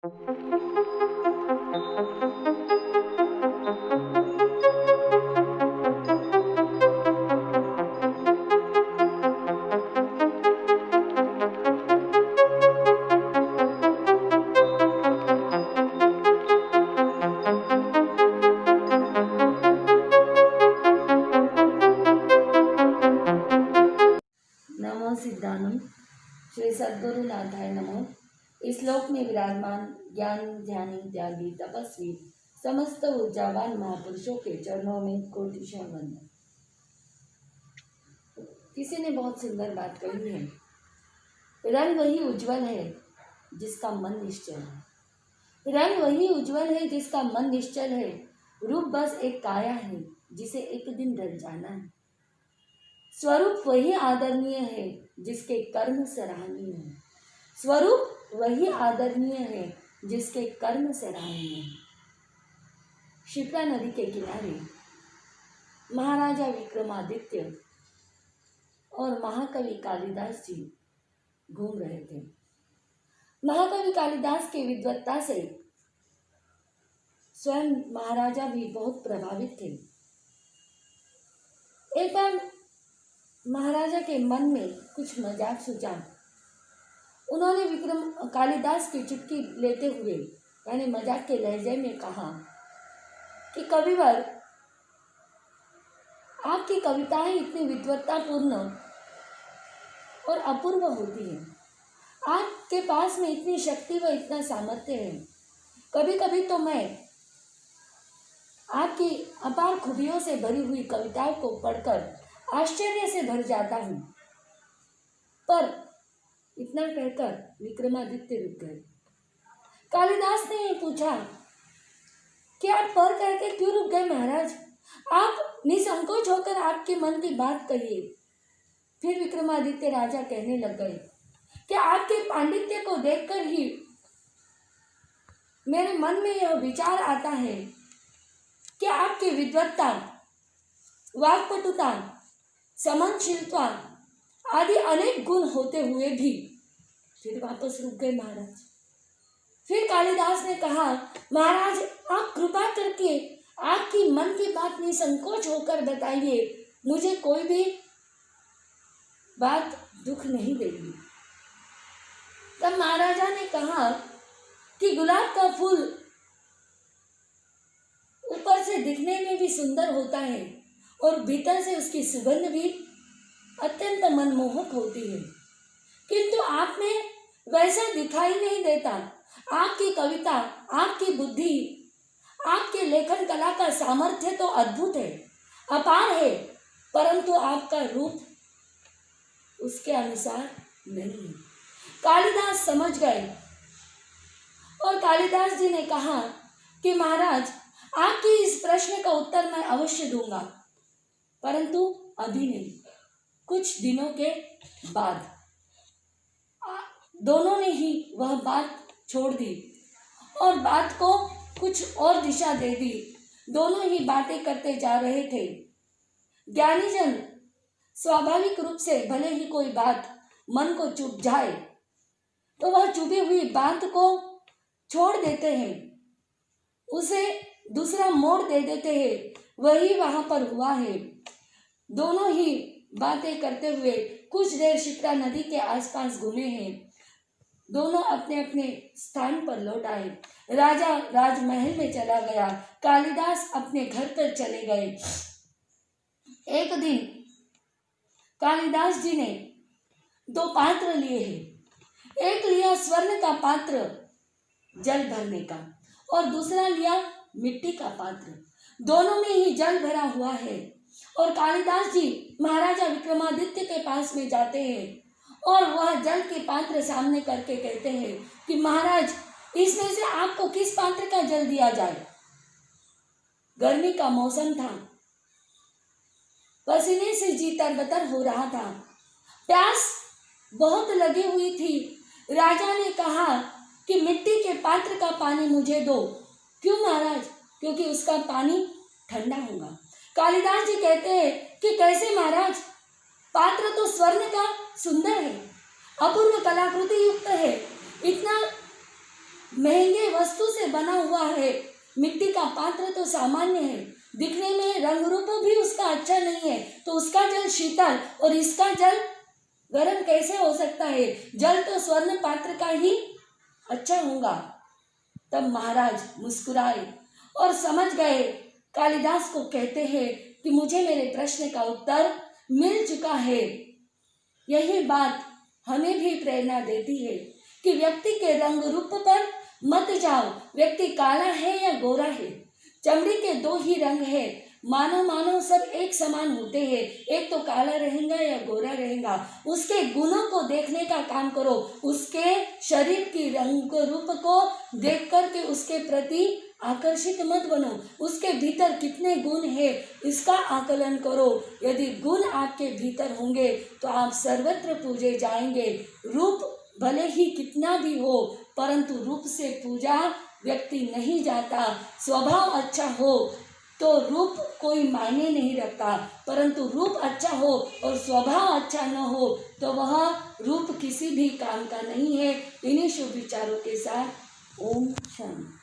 नमो सिद्धानंद श्री सद्गुरुनाथाय नमो। इस लोक में विराजमान ज्ञान ध्यानी त्यागी तपस्वी समस्त ऊर्जावान महापुरुषों के चरणों में कोटिशः वंदन। किसी ने बहुत सुंदर बात कही है, रंग वही उज्जवल है जिसका मन निश्चल है। रंग वही उज्जवल है जिसका मन निश्चल है। रूप बस एक काया है जिसे एक दिन ढल जाना है। स्वरूप वही आदरणीय है जिसके कर्म सराहनीय है। स्वरूप वही आदरणीय है जिसके कर्म सराहनीय है। क्षिप्रा नदी के किनारे महाराजा विक्रमादित्य और महाकवि कालिदास जी घूम रहे थे। महाकवि कालिदास की विद्वत्ता से स्वयं महाराजा भी बहुत प्रभावित थे। एक बार महाराजा के मन में कुछ मजाक सूझा। उन्होंने विक्रम कालिदास की चुटकी लेते हुए यानी मजाक के लहजे में कहा कि कविवर, आपकी कविताएं इतनी विद्वत्तापूर्ण और अपूर्व होती हैं। आपके पास में इतनी शक्ति व इतना सामर्थ्य है। कभी कभी तो मैं आपकी अपार खूबियों से भरी हुई कविताओं को पढ़कर आश्चर्य से भर जाता हूँ। पर इतना कहकर विक्रमादित्य रुक गए। कालिदास ने पूछा कि आप पर कहकर क्यों रुक गए महाराज? आप निसंकोच होकर आपके मन की बात कहिए। फिर विक्रमादित्य राजा कहने लग गए कि आपके पांडित्य को देखकर ही मेरे मन में यह विचार आता है कि आपकी विद्वत्ता, वाक्पटुता, समनशीलता आदि अनेक गुण होते हुए भी फिर वापस रुक गए महाराज। फिर कालिदास ने कहा, महाराज आप कृपा करके आपकी मन की बात निसंकोच होकर बताइए। मुझे कोई भी बात दुख नहीं देगी। तब महाराजा ने कहा कि गुलाब का फूल ऊपर से दिखने में भी सुंदर होता है और भीतर से उसकी सुगंध भी अत्यंत मनमोहक होती है, किंतु आप में वैसा दिखाई नहीं देता। आपकी कविता, आपकी बुद्धि, आपके लेखन कला का सामर्थ्य तो अद्भुत है, अपार है, परंतु आपका रूप उसके अनुसार नहीं है। कालिदास समझ गए और कालिदास जी ने कहा कि महाराज आपके इस प्रश्न का उत्तर मैं अवश्य दूंगा, परंतु अभी नहीं, कुछ दिनों के बाद। दोनों ने ही वह बात छोड़ दी और बात को कुछ और दिशा दे दी। दोनों ही बातें करते जा रहे थे। ज्ञानीजन स्वाभाविक रूप से भले ही कोई बात मन को चुभ जाए तो वह चुभी हुई बात को छोड़ देते हैं, उसे दूसरा मोड़ दे देते हैं। वही वहां पर हुआ है। दोनों ही बातें करते हुए कुछ देर क्षिप्रा नदी के आसपास घूमे हैं। दोनों अपने अपने स्थान पर लौट आए। राजा राजमहल में चला गया, कालिदास अपने घर पर चले गए। एक दिन कालिदास जी ने दो पात्र लिए हैं। एक लिया स्वर्ण का पात्र जल भरने का और दूसरा लिया मिट्टी का पात्र। दोनों में ही जल भरा हुआ है और कालिदास जी महाराजा विक्रमादित्य के पास में जाते हैं और वह जल के पात्र सामने करके कहते हैं कि महाराज, इसमें से आपको किस पात्र का जल दिया जाए? गर्मी का मौसम था, पसीने से जी तरबतर हो रहा था, प्यास बहुत लगी हुई थी। राजा ने कहा कि मिट्टी के पात्र का पानी मुझे दो। क्यों महाराज? क्योंकि उसका पानी ठंडा होगा। कालिदास जी कहते हैं कि कैसे महाराज? पात्र तो स्वर्ण का सुंदर है, अपूर्व कलाकृति युक्त है, इतना महंगे वस्तु से बना हुआ है। मिट्टी का पात्र तो सामान्य है, दिखने में रंग रूप भी उसका अच्छा नहीं है, तो उसका जल शीतल और इसका जल गर्म कैसे हो सकता है? जल तो स्वर्ण पात्र का ही अच्छा होगा। तब महाराज मुस्कुराए और समझ गए। कालिदास को कहते हैं कि मुझे मेरे प्रश्न का उत्तर मिल चुका है। यही बात हमें भी प्रेरणा देती है कि व्यक्ति के रंग रूप पर मत जाओ। व्यक्ति काला है या गोरा है, चमड़ी के दो ही रंग है। मानव सब एक समान होते हैं, एक तो काला रहेगा या गोरा रहेगा। उसके गुणों को देखने का काम करो, उसके शरीर की रंग रूप को देख करके उसके प्रति आकर्षित मत बनो। उसके भीतर कितने गुण है इसका आकलन करो। यदि गुण आपके भीतर होंगे तो आप सर्वत्र पूजे जाएंगे। रूप भले ही कितना भी हो, परंतु रूप से पूजा व्यक्ति नहीं जाता। स्वभाव अच्छा हो तो रूप कोई मायने नहीं रखता, परंतु रूप अच्छा हो और स्वभाव अच्छा न हो तो वह रूप किसी भी काम का नहीं है। इन्हीं शुभ विचारों के साथ ओम शांति।